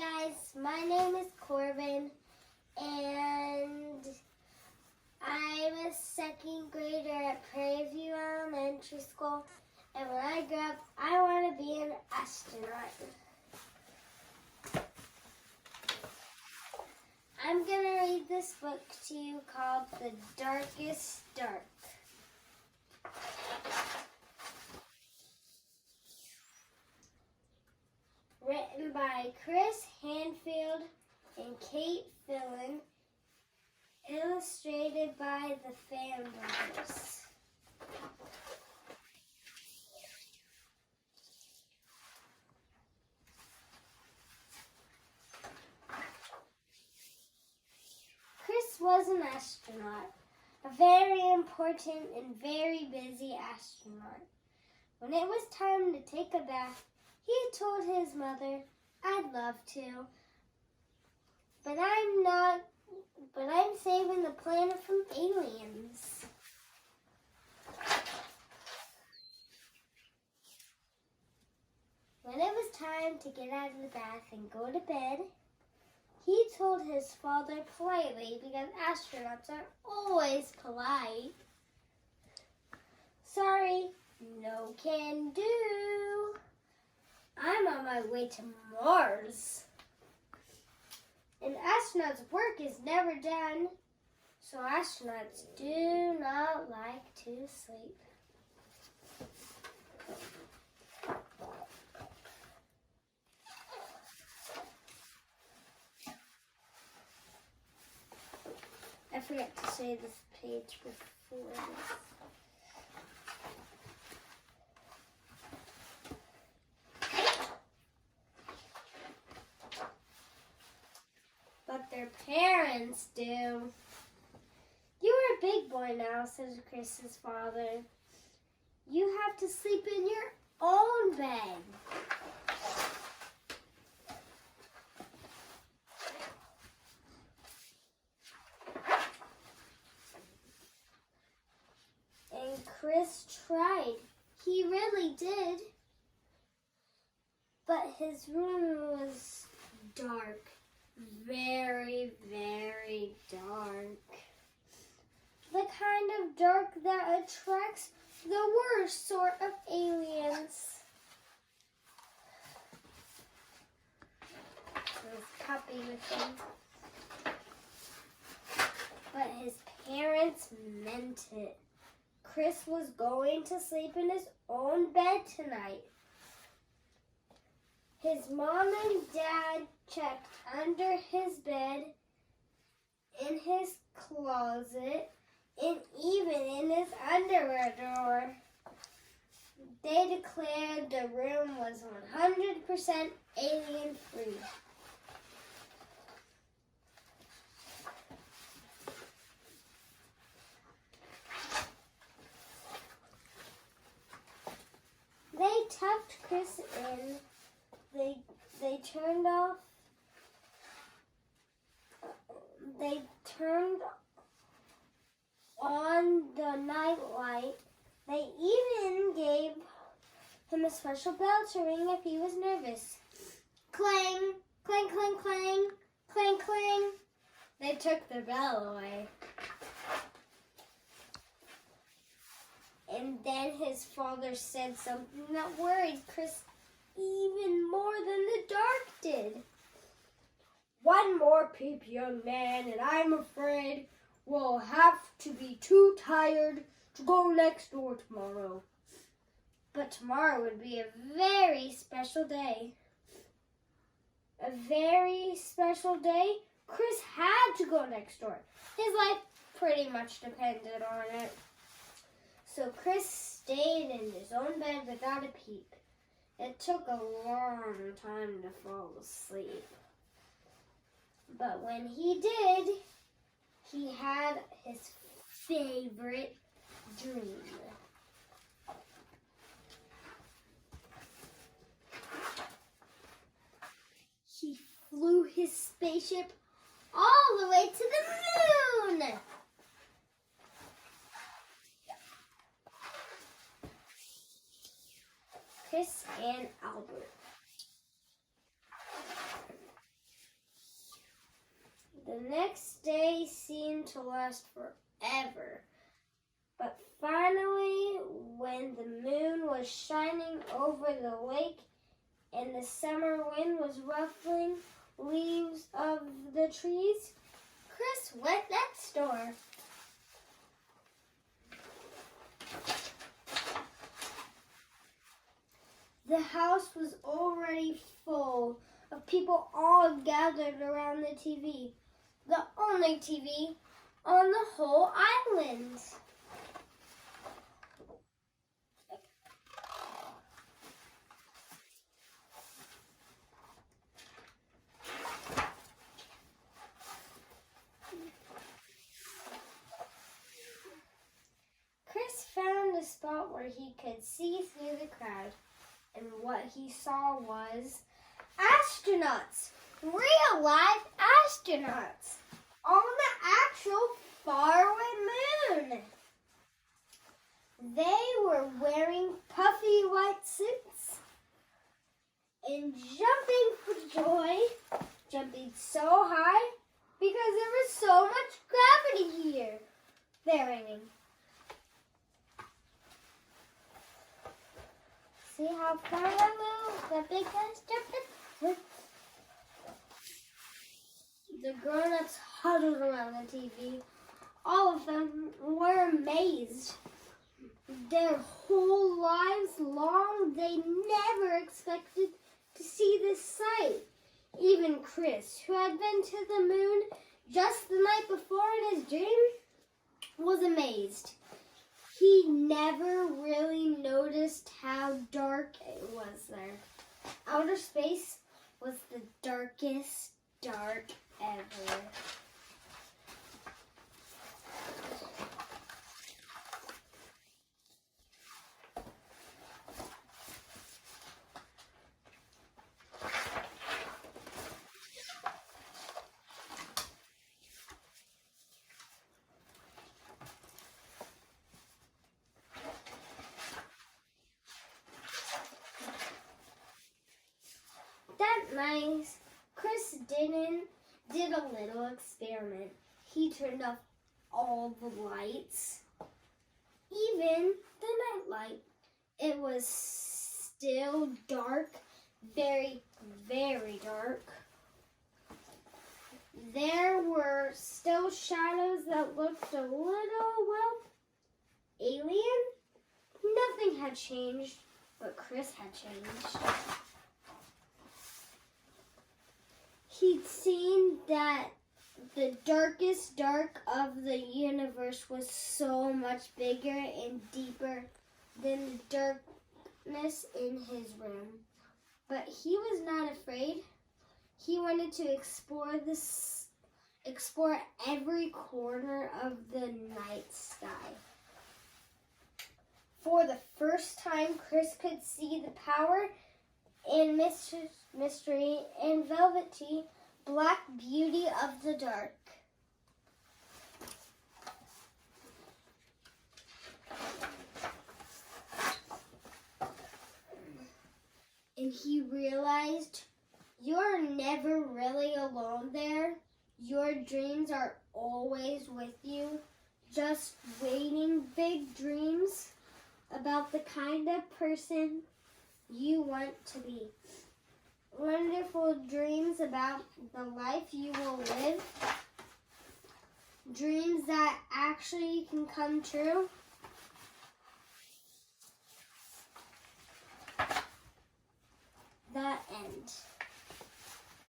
guys, my name is Corbin, and I'm a second grader at Prairie Elementary School, and when I grow up, I want to be an astronaut. I'm going to read this book to you called The Darkest Dark. Written by Chris Hadfield and Kate Fillion, illustrated by the Fan Brothers. Chris was an astronaut, a very important and very busy astronaut. When it was time to take a bath, he told his mother, "I'd love to, but I'm saving the planet from aliens." When it was time to get out of the bath and go to bed, he told his father politely, because astronauts are always polite, "Sorry, no can do. I'm on my way to Mars. An astronaut's work is never done, so astronauts do not like to sleep." I forgot to say this page before this. But their parents do. "You're a big boy now," says Chris's father. "You have to sleep in your own bed." And Chris tried. He really did. But his room was dark. Very, very dark. The kind of dark that attracts the worst sort of aliens. His puppy with him. But his parents meant it. Chris was going to sleep in his own bed tonight. His mom and dad checked under his bed, in his closet, and even in his underwear drawer. They declared the room was 100% alien-free. They tucked Chris in. They turned on the nightlight. They even gave him a special bell to ring if he was nervous. Clang, clang, clang, clang, clang, clang. They took the bell away. And then his father said something that worried Chris even more than the dark did. "One more peep, young man, and I'm afraid we'll have to be too tired to go next door tomorrow." But tomorrow would be a very special day. A very special day. Chris had to go next door. His life pretty much depended on it. So Chris stayed in his own bed without a peep. It took a long time to fall asleep. But when he did, he had his favorite dream. He flew his spaceship all the way to the moon. Chris and Albert. The next day seemed to last forever. But finally, when the moon was shining over the lake and the summer wind was ruffling leaves of the trees, Chris went next door. The house was already full of people all gathered around the TV, the only TV on the whole island. Chris found a spot where he could see through the crowd, and what he saw was astronauts, real live astronauts, on the actual faraway moon. They were wearing puffy white suits and jumping for joy, jumping so high because there was so much gravity here. They're aiming. See how far I move? The big guy's jumping. The grown-ups huddled around the TV. All of them were amazed. Their whole lives long, they never expected to see this sight. Even Chris, who had been to the moon just the night before in his dream, was amazed. He never really noticed how dark it was there. Outer space was the darkest dark ever. That night, Chris did a little experiment. He turned off all the lights, even the night light. It was still dark, very, very dark. There were still shadows that looked a little, well, alien. Nothing had changed, but Chris had changed. He'd seen that the darkest dark of the universe was so much bigger and deeper than the darkness in his room. But he was not afraid. He wanted to explore every corner of the night sky. For the first time, Chris could see the power and mystery and velvety black beauty of the dark. And he realized you're never really alone there. Your dreams are always with you, just waiting. Big dreams about the kind of person you want to be. Wonderful dreams about the life you will live. Dreams that actually can come true. The end.